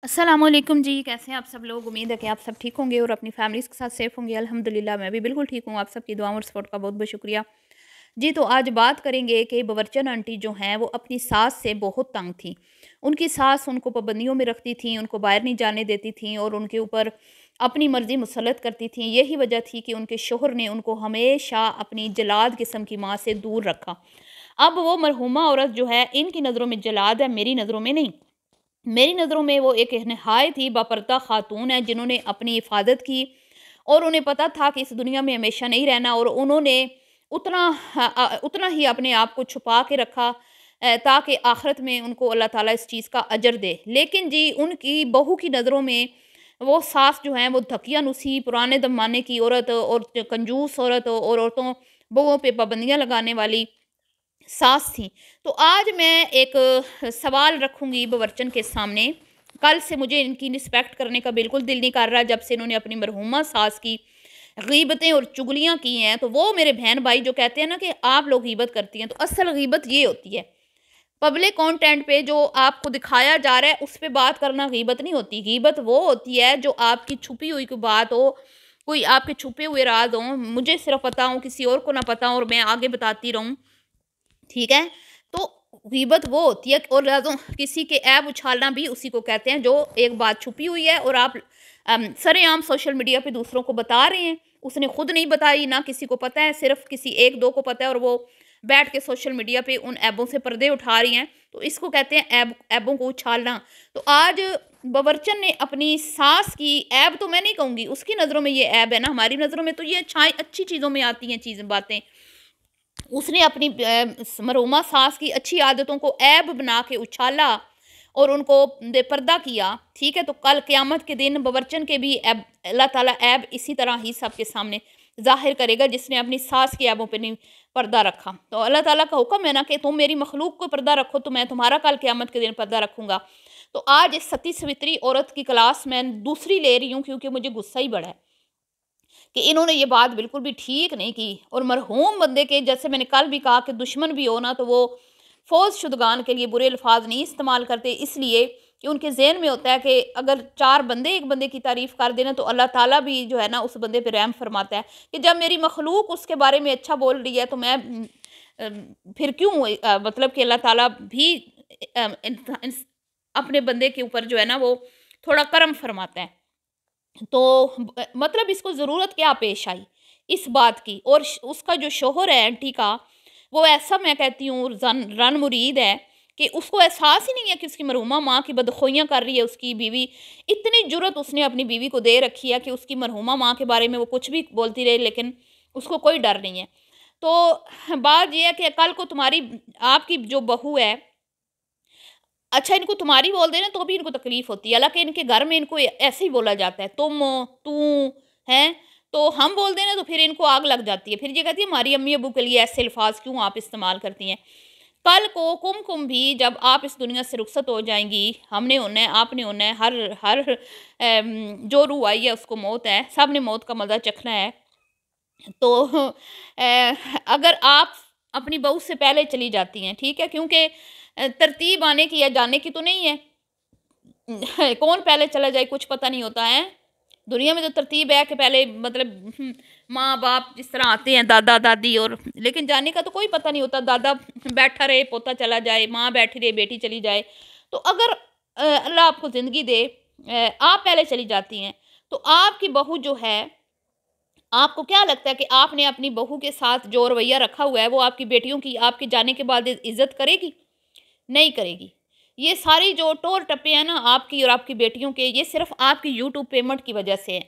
अस्सलामुअलैकुम जी, कैसे हैं आप सब लोग। उम्मीद है कि आप सब ठीक होंगे और अपनी फैमिलीज़ के साथ सेफ़ होंगे। अल्हम्दुलिल्लाह मैं भी बिल्कुल ठीक हूँ। आप सबकी दुआओं और सपोर्ट का बहुत-बहुत शुक्रिया। जी, तो आज बात करेंगे कि बवर्चन आंटी जो हैं वो अपनी सास से बहुत तंग थीं। उनकी सास उनको पाबंदियों में रखती थी, उनको बाहर नहीं जाने देती थी और उनके ऊपर अपनी मर्ज़ी मुसल्लत करती थी। यही वजह थी कि उनके शौहर ने उनको हमेशा अपनी जलाद किस्म की माँ से दूर रखा। अब वो मरहूमा औरत जो है इनकी नज़रों में जलाद है, मेरी नज़रों में नहीं। मेरी नज़रों में वो एक नहायत ही बापर्दा खातून है जिन्होंने अपनी हिफाजत की और उन्हें पता था कि इस दुनिया में हमेशा नहीं रहना और उन्होंने उतना ही अपने आप को छुपा के रखा ताकि आखिरत में उनको अल्लाह ताला इस चीज़ का अजर दे। लेकिन जी उनकी बहू की नज़रों में वो सास जो है वो धकिया-नुसी पुराने ज़माने की औरत और कंजूस औरत और औरतों बहुओं पे पाबंदियाँ लगाने वाली सास थी। तो आज मैं एक सवाल रखूँगी बावर्चन के सामने। कल से मुझे इनकी रिस्पेक्ट करने का बिल्कुल दिल नहीं कर रहा जब से इन्होंने अपनी मरहूमा सास की ग़ीबतें और चुगलियाँ की हैं। तो वो मेरे बहन-भाई जो कहते हैं ना कि आप लोग ग़ीबत करती हैं, तो असल ग़ीबत ये होती है। पब्लिक कंटेंट पे जो आपको दिखाया जा रहा है उस पे बात करना ग़ीबत नहीं होती। ग़ीबत वो होती है जो आपकी छुपी हुई कोई बात हो, कोई आपके छुपे हुए राज़ हों, मुझे सिर्फ़ पता हो, किसी और को ना पता हो और मैं आगे बताती रहूँ। ठीक है? तो ग़ीबत वो होती है और किसी के ऐब उछालना भी उसी को कहते हैं जो एक बात छुपी हुई है और आप सरेआम सोशल मीडिया पे दूसरों को बता रहे हैं। उसने खुद नहीं बताई, ना किसी को पता है, सिर्फ़ किसी 1-2 को पता है और वो बैठ के सोशल मीडिया पे उन ऐबों से पर्दे उठा रही हैं। तो इसको कहते हैं ऐबों को उछालना। तो आज बावर्चन ने अपनी सास की ऐब तो मैं नहीं कहूँगी, उसकी नज़रों में ये ऐब है ना, हमारी नज़रों में तो ये अच्छी चीज़ों में आती हैं चीज़ें बातें। उसने अपनी मरहूमा सास की अच्छी आदतों को ऐब बना के उछाला और उनको बेपर्दा किया। ठीक है, तो कल क़यामत के दिन बावर्चन के भी ऐब अल्लाह ताला ऐब इसी तरह ही सबके सामने ज़ाहिर करेगा जिसने अपनी सास की ऐबों पे नहीं पर्दा रखा। तो अल्लाह ताला का हुक्म है ना कि तुम मेरी मखलूक को पर्दा रखो तो मैं तुम्हारा कल क़यामत के दिन पर्दा रखूँगा। तो आज इस सती-सवित्री औरत की क्लास मैं दूसरी ले रही हूँ क्योंकि मुझे गुस्सा ही बड़ा है कि इन्होंने ये बात बिल्कुल भी ठीक नहीं की। और मरहूम बंदे के जैसे मैंने कल भी कहा कि दुश्मन भी हो ना तो वो फ़ौज शुदगान के लिए बुरे अल्फाज नहीं इस्तेमाल करते, इसलिए कि उनके ज़हन में होता है कि अगर 4 बंदे एक बंदे की तारीफ़ कर देना तो अल्लाह ताला भी जो है ना उस बंदे पे रहम फरमाता है कि जब मेरी मखलूक उसके बारे में अच्छा बोल रही है तो मैं फिर क्यों मतलब कि अल्लाह ताला भी अपने बंदे के ऊपर जो है ना वो थोड़ा करम फरमाता है। तो मतलब इसको ज़रूरत क्या पेश आई इस बात की। और उसका जो शोहर है आंटी का, वो ऐसा मैं कहती हूँ रन मुरीद है कि उसको एहसास ही नहीं है कि उसकी मरहूमा माँ की बदखोइयाँ कर रही है उसकी बीवी। इतनी जुर्रत उसने अपनी बीवी को दे रखी है कि उसकी मरहूमा माँ के बारे में वो कुछ भी बोलती रहे लेकिन उसको कोई डर नहीं है। तो बात ये है कि कल को तुम्हारी आपकी जो बहू है, अच्छा इनको तुम्हारी बोल देना तो भी इनको तकलीफ़ होती है। हालाँकि इनके घर में इनको ऐसे ही बोला जाता है, तुम, तू, हैं? तो हम बोल दें ना तो फिर इनको आग लग जाती है। फिर ये कहती है हमारी अम्मी-अब्बू के लिए ऐसे अल्फ़ाज़ क्यों आप इस्तेमाल करती हैं? कल को कुम भी जब आप इस दुनिया से रुखसत हो जाएँगी, हमने होना है, आपने होना है, हर हर जो रूह आई है उसको मौत है, सब ने मौत का मज़ा चखना है। तो अगर आप अपनी बहू से पहले चली जाती हैं, ठीक है? क्योंकि तरतीब आने की या जाने की तो नहीं है। कौन पहले चला जाए कुछ पता नहीं होता है। दुनिया में तो तरतीब है कि पहले मतलब माँ-बाप जिस तरह आते हैं दादा-दादी और लेकिन जाने का तो कोई पता नहीं होता। दादा बैठा रहे, पोता चला जाए, माँ बैठी रहे, बेटी चली जाए। तो अगर अल्लाह आपको ज़िंदगी दे आप पहले चली जाती हैं, तो आपकी बहू जो है आपको क्या लगता है कि आपने अपनी बहू के साथ जो रवैया रखा हुआ है वो आपकी बेटियों की आपके जाने के बाद इज़्ज़त करेगी? नहीं करेगी। ये सारी जो टोर-टप्पे हैं ना आपकी और आपकी बेटियों के, ये सिर्फ़ आपकी यूट्यूब पेमेंट की वजह से हैं,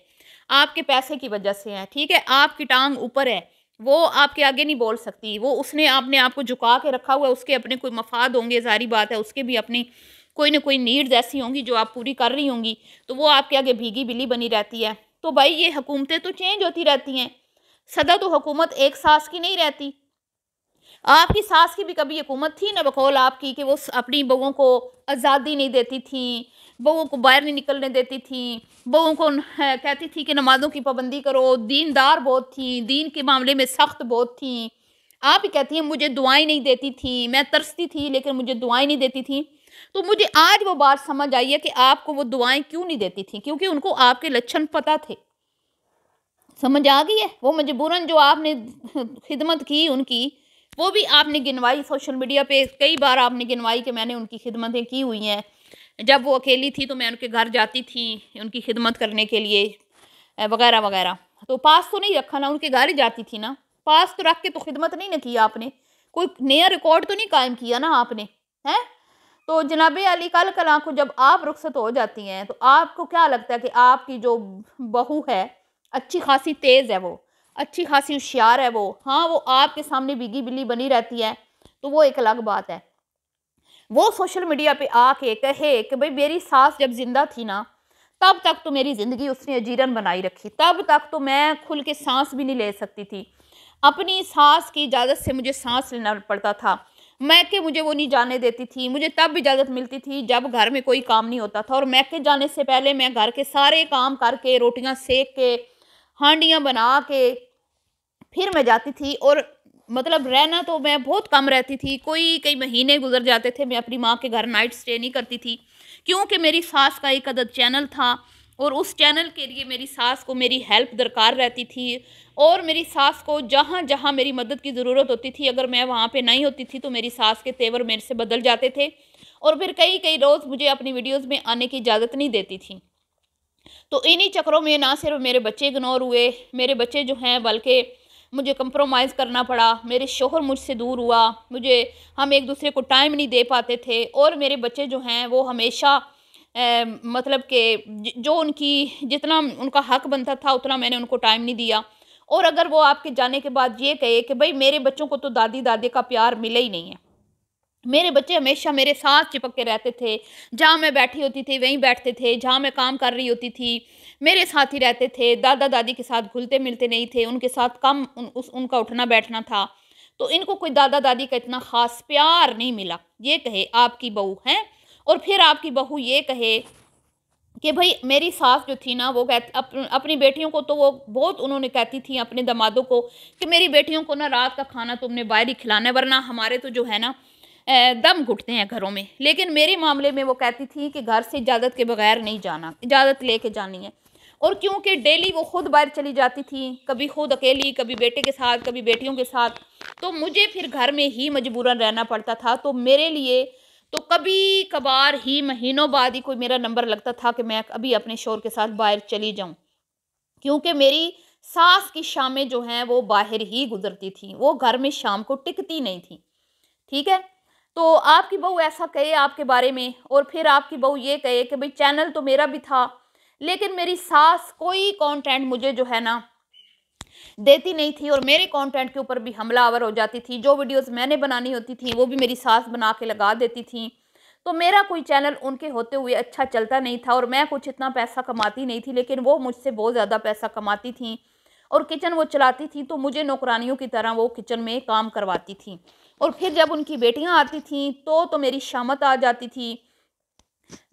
आपके पैसे की वजह से हैं, ठीक है? आपकी टाँग ऊपर है, वो आपके आगे नहीं बोल सकती। वो उसने अपने आप को झुका के रखा हुआ है, उसके अपने कोई मफ़ाद होंगे, ज़ाहिर बात है, उसके भी अपनी कोई न कोई नीड्स ऐसी होंगी जो आप पूरी कर रही होंगी, तो वो आपके आगे भीगी बिल्ली बनी रहती है। तो भाई ये हुकूमतें तो चेंज होती रहती हैं, सदा तो हुकूमत एक सास की नहीं रहती। आपकी सास की भी कभी हुकूमत थी ना बकौल आपकी कि वो अपनी बहुओं को आज़ादी नहीं देती थी, बहुओं को बाहर नहीं निकलने देती थी, बहुओं को कहती थी कि नमाज़ों की पाबंदी करो, दीनदार बहुत थी, दीन के मामले में सख्त बहुत थी। आप ही कहती हैं मुझे दुआएं नहीं देती थी, मैं तरसती थी लेकिन मुझे दुआएं नहीं देती थी। तो मुझे आज वो बात समझ आई है कि आपको वो दुआएं क्यों नहीं देती थी, क्योंकि उनको आपके लक्षण पता थे। समझ आ गई है? वो मजबूरन जो आपने खिदमत की उनकी, वो भी आपने गिनवाई सोशल मीडिया पे, कई बार आपने गिनवाई कि मैंने उनकी खिदमतें की हुई हैं। जब वो अकेली थी तो मैं उनके घर जाती थी उनकी खिदमत करने के लिए, वगैरह वगैरह। तो पास तो नहीं रखा ना, उनके घर ही जाती थी ना, पास तो रख के तो खिदमत नहीं ना की आपने, कोई नया रिकॉर्ड तो नहीं कायम किया ना आपने, हैं? तो जनाबे अली कल कल को जब आप रुखसत हो जाती हैं तो आपको क्या लगता है कि आपकी जो बहू है अच्छी खासी तेज़ है, वो अच्छी खासी होशियार है, वो हाँ वो आपके सामने बिगी बिल्ली बनी रहती है, तो वो एक अलग बात है। वो सोशल मीडिया पे आके कहे कि भाई मेरी सास जब जिंदा थी ना, तब तक तो मेरी ज़िंदगी उसने अजीरन बनाई रखी, तब तक तो मैं खुल के सांस भी नहीं ले सकती थी, अपनी सास की इजाज़त से मुझे सांस लेना पड़ता था, मैके मुझे वो नहीं जाने देती थी, मुझे तब इजाज़त मिलती थी जब घर में कोई काम नहीं होता था, और मैके जाने से पहले मैं घर के सारे काम करके, रोटियां सेक के, हांडियां बना के फिर मैं जाती थी। और मतलब रहना तो मैं बहुत कम रहती थी, कोई कई महीने गुजर जाते थे, मैं अपनी माँ के घर नाइट स्टे नहीं करती थी, क्योंकि मेरी सास का एक अदद चैनल था और उस चैनल के लिए मेरी सास को मेरी हेल्प दरकार रहती थी। और मेरी सास को जहाँ जहाँ मेरी मदद की ज़रूरत होती थी, अगर मैं वहाँ पे नहीं होती थी तो मेरी सास के तेवर मेरे से बदल जाते थे, और फिर कई कई रोज़ मुझे अपनी वीडियोज़ में आने की इजाज़त नहीं देती थी। तो इन्हीं चक्करों में ना सिर्फ मेरे बच्चे इग्नोर हुए, मेरे बच्चे जो हैं बल्कि मुझे कंप्रोमाइज़ करना पड़ा, मेरे शोहर मुझसे दूर हुआ, मुझे हम एक दूसरे को टाइम नहीं दे पाते थे, और मेरे बच्चे जो हैं वो हमेशा मतलब कि जो उनकी जितना उनका हक बनता था उतना मैंने उनको टाइम नहीं दिया। और अगर वो आपके जाने के बाद ये कहे कि भाई मेरे बच्चों को तो दादी दादी का प्यार मिला ही नहीं है, मेरे बच्चे हमेशा मेरे साथ चिपक के रहते थे, जहाँ मैं बैठी होती थी वहीं बैठते थे, जहाँ मैं काम कर रही होती थी मेरे साथ ही रहते थे, दादा दादी के साथ घुलते मिलते नहीं थे, उनके साथ कम उनका उठना बैठना था। तो इनको कोई दादा दादी का इतना ख़ास प्यार नहीं मिला, ये कहे आपकी बहू हैं। और फिर आपकी बहू ये कहे कि भाई मेरी सास जो थी ना, वो अपनी बेटियों को तो वो बहुत उन्होंने कहती थी अपने दामादों को कि मेरी बेटियों को ना रात का खाना तुमने बाहर ही खिलाना है, वरना हमारे तो जो है ना दम घुटते हैं घरों में। लेकिन मेरे मामले में वो कहती थी कि घर से इजाज़त के बगैर नहीं जाना, इजाज़त लेके जानी है। और क्योंकि डेली वो खुद बाहर चली जाती थी, कभी खुद अकेली, कभी बेटे के साथ, कभी बेटियों के साथ, तो मुझे फिर घर में ही मजबूरन रहना पड़ता था। तो मेरे लिए तो कभी कभार ही महीनों बाद ही कोई मेरा नंबर लगता था कि मैं अभी अपने शोहर के साथ बाहर चली जाऊं, क्योंकि मेरी सास की शामें जो हैं वो बाहर ही गुजरती थी, वो घर में शाम को टिकती नहीं थी। ठीक है? तो आपकी बहू ऐसा कहे आपके बारे में, और फिर आपकी बहू ये कहे कि भाई चैनल तो मेरा भी था, लेकिन मेरी सास कोई कंटेंट मुझे जो है ना देती नहीं थी, और मेरे कंटेंट के ऊपर भी हमलावर हो जाती थी, जो वीडियोस मैंने बनानी होती थी वो भी मेरी सास बना के लगा देती थी। तो मेरा कोई चैनल उनके होते हुए अच्छा चलता नहीं था, और मैं कुछ इतना पैसा कमाती नहीं थी, लेकिन वो मुझसे बहुत ज़्यादा पैसा कमाती थी, और किचन वो चलाती थी, तो मुझे नौकरानियों की तरह वो किचन में काम करवाती थी। और फिर जब उनकी बेटियां आती थीं तो मेरी शामत आ जाती थी,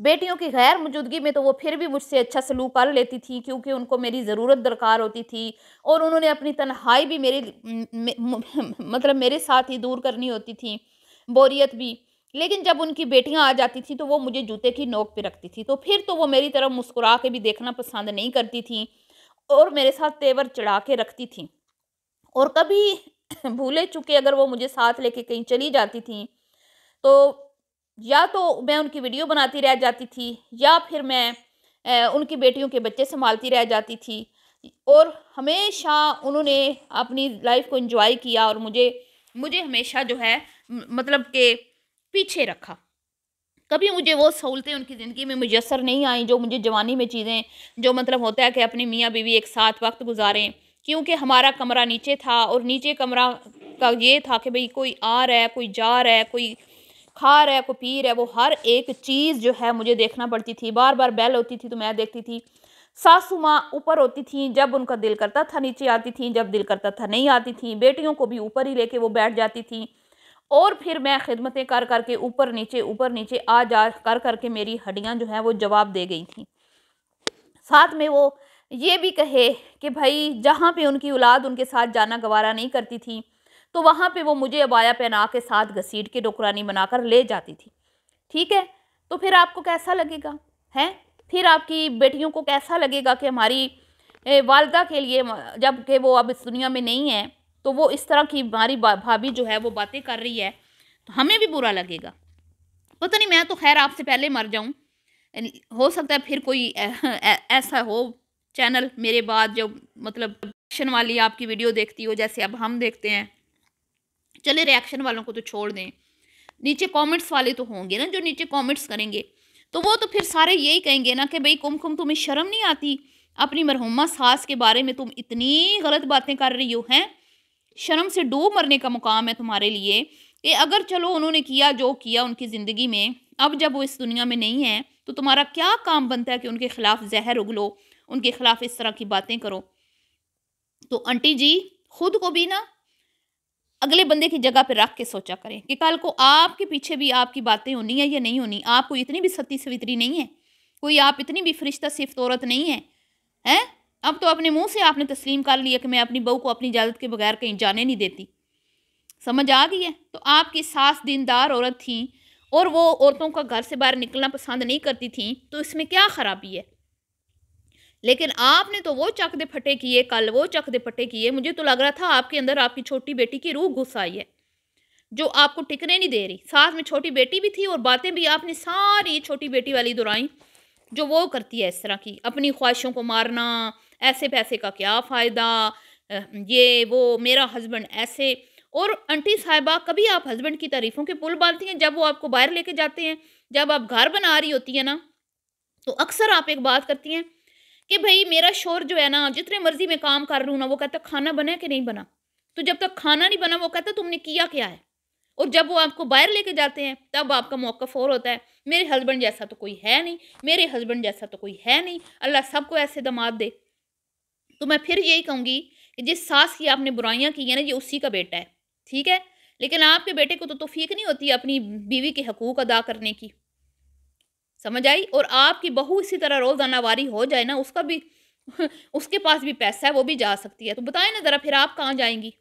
बेटियों की गैर मौजूदगी में तो वो फिर भी मुझसे अच्छा सलूक कर लेती थी, क्योंकि उनको मेरी ज़रूरत दरकार होती थी, और उन्होंने अपनी तन्हाई भी मेरी मतलब मेरे साथ ही दूर करनी होती थी, बोरियत भी। लेकिन जब उनकी बेटियां आ जाती थी तो वो मुझे जूते की नोक पे रखती थी, तो फिर तो वो मेरी तरफ मुस्कुरा के भी देखना पसंद नहीं करती थी, और मेरे साथ तेवर चढ़ा के रखती थी। और कभी भूले चुके अगर वो मुझे साथ लेके कहीं चली जाती थी, तो या तो मैं उनकी वीडियो बनाती रह जाती थी, या फिर मैं उनकी बेटियों के बच्चे संभालती रह जाती थी। और हमेशा उन्होंने अपनी लाइफ को एंजॉय किया, और मुझे मुझे हमेशा जो है मतलब के पीछे रखा। कभी मुझे वो सहूलतें उनकी ज़िंदगी में मुयस्सर नहीं आई जो मुझे जवानी में चीज़ें, जो मतलब होता है कि अपनी मियाँ बीवी एक साथ वक्त गुजारें, क्योंकि हमारा कमरा नीचे था, और नीचे कमरा का ये था कि भाई कोई आ रहा है, कोई जा रहा है, कोई खा रहा है, कोई पी रहा है, वो हर एक चीज़ जो है मुझे देखना पड़ती थी। बार बार बेल होती थी तो मैं देखती थी। सासू माँ ऊपर होती थी, जब उनका दिल करता था नीचे आती थी, जब दिल करता था नहीं आती थी। बेटियों को भी ऊपर ही लेके वो बैठ जाती थी, और फिर मैं खिदमतें कर करके ऊपर नीचे आ जा कर करके मेरी हड्डियां जो हैं वो जवाब दे गई थी। साथ में वो ये भी कहे कि भाई जहाँ पे उनकी औलाद उनके साथ जाना गवारा नहीं करती थी, तो वहाँ पे वो मुझे अबाया पहना के साथ घसीट के नौकरानी बनाकर ले जाती थी। ठीक है, तो फिर आपको कैसा लगेगा है? फिर आपकी बेटियों को कैसा लगेगा कि हमारी वालदा के लिए जब कि वो अब इस दुनिया में नहीं है, तो वो इस तरह की हमारी भाभी जो है वो बातें कर रही है, तो हमें भी बुरा लगेगा। पता नहीं, मैं तो खैर आपसे पहले मर जाऊं। हो सकता है फिर कोई ऐसा हो चैनल मेरे बाद जो मतलब रिएक्शन वाली आपकी वीडियो देखती हो, जैसे अब हम देखते हैं। चले रिएक्शन वालों को तो छोड़ दें, नीचे कमेंट्स वाले तो होंगे ना जो नीचे कमेंट्स करेंगे, तो वो तो फिर सारे यही कहेंगे ना कि भाई कुमकुम तुम्हें शर्म नहीं आती, अपनी मरहुमा सास के बारे में तुम इतनी गलत बातें कर रही हो हैं। शर्म से डूब मरने का मुकाम है तुम्हारे लिए कि अगर चलो उन्होंने किया जो किया उनकी ज़िंदगी में, अब जब वो इस दुनिया में नहीं है तो तुम्हारा क्या काम बनता है कि उनके खिलाफ जहर उगलो, उनके खिलाफ इस तरह की बातें करो। तो आंटी जी खुद को भी ना अगले बंदे की जगह पे रख के सोचा करें कि कल को आपके पीछे भी आपकी बातें होनी है या नहीं होनी। आप कोई इतनी भी सती सवित्री नहीं है, कोई आप इतनी भी फरिश्ता सिफ्त औरत नहीं है, हैं? अब तो अपने मुंह से आपने तस्लीम कर लिया कि मैं अपनी बहू को अपनी इजाज़त के बगैर कहीं जाने नहीं देती। समझ आ गई है? तो आपकी सास दीनदार औरत थी और वो औरतों का घर से बाहर निकलना पसंद नहीं करती थी, तो इसमें क्या खराबी है? लेकिन आपने तो वो चक दे फटे किए, कल वो चक दे फटे किए। मुझे तो लग रहा था आपके अंदर आपकी छोटी बेटी की रूह घुस आई है, जो आपको टिकने नहीं दे रही। साथ में छोटी बेटी भी थी और बातें भी आपने सारी छोटी बेटी वाली दोहराई, जो वो करती है इस तरह की, अपनी ख्वाहिशों को मारना, ऐसे पैसे का क्या फ़ायदा, ये वो मेरा हस्बैंड ऐसे। और आंटी साहिबा कभी आप हस्बैंड की तारीफ़ों के पुल बांधती हैं जब वो आपको बाहर लेके जाते हैं, जब आप घर बना रही होती है ना, तो अक्सर आप एक बात करती हैं कि भई मेरा शौहर जो है ना, जितने मर्ज़ी मैं काम कर रही हूँ ना, वो कहता खाना बना है कि नहीं बना? तो जब तक खाना नहीं बना वो कहता तुमने किया क्या है? और जब वो आपको बाहर लेके जाते हैं तब आपका मौक़िफ़ और होता है, मेरे हस्बैंड जैसा तो कोई है नहीं, मेरे हस्बैंड जैसा तो कोई है नहीं, अल्लाह सबको ऐसे दामाद दे। तो मैं फिर यही कहूँगी कि जिस सास की आपने बुराइयाँ की हैं ना, ये उसी का बेटा है, ठीक है? लेकिन आपके बेटे को तो तौफ़ीक नहीं होती अपनी बीवी के हकूक़ अदा करने की। समझ आई? और आपकी बहू इसी तरह रोज़ाना वारी हो जाए ना, उसका भी उसके पास भी पैसा है, वो भी जा सकती है। तो बताएँ ना ज़रा फिर आप कहाँ जाएँगी?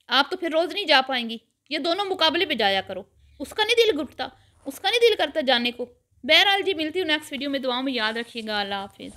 आप तो फिर रोज़ नहीं जा पाएँगी। ये दोनों मुकाबले पे जाया करो। उसका नहीं दिल घुटता, उसका नहीं दिल करता जाने को। बहरहाल जी, मिलती हूँ नेक्स्ट वीडियो में। दुआओं में याद रखिएगा। अल्लाह हाफ़िज़।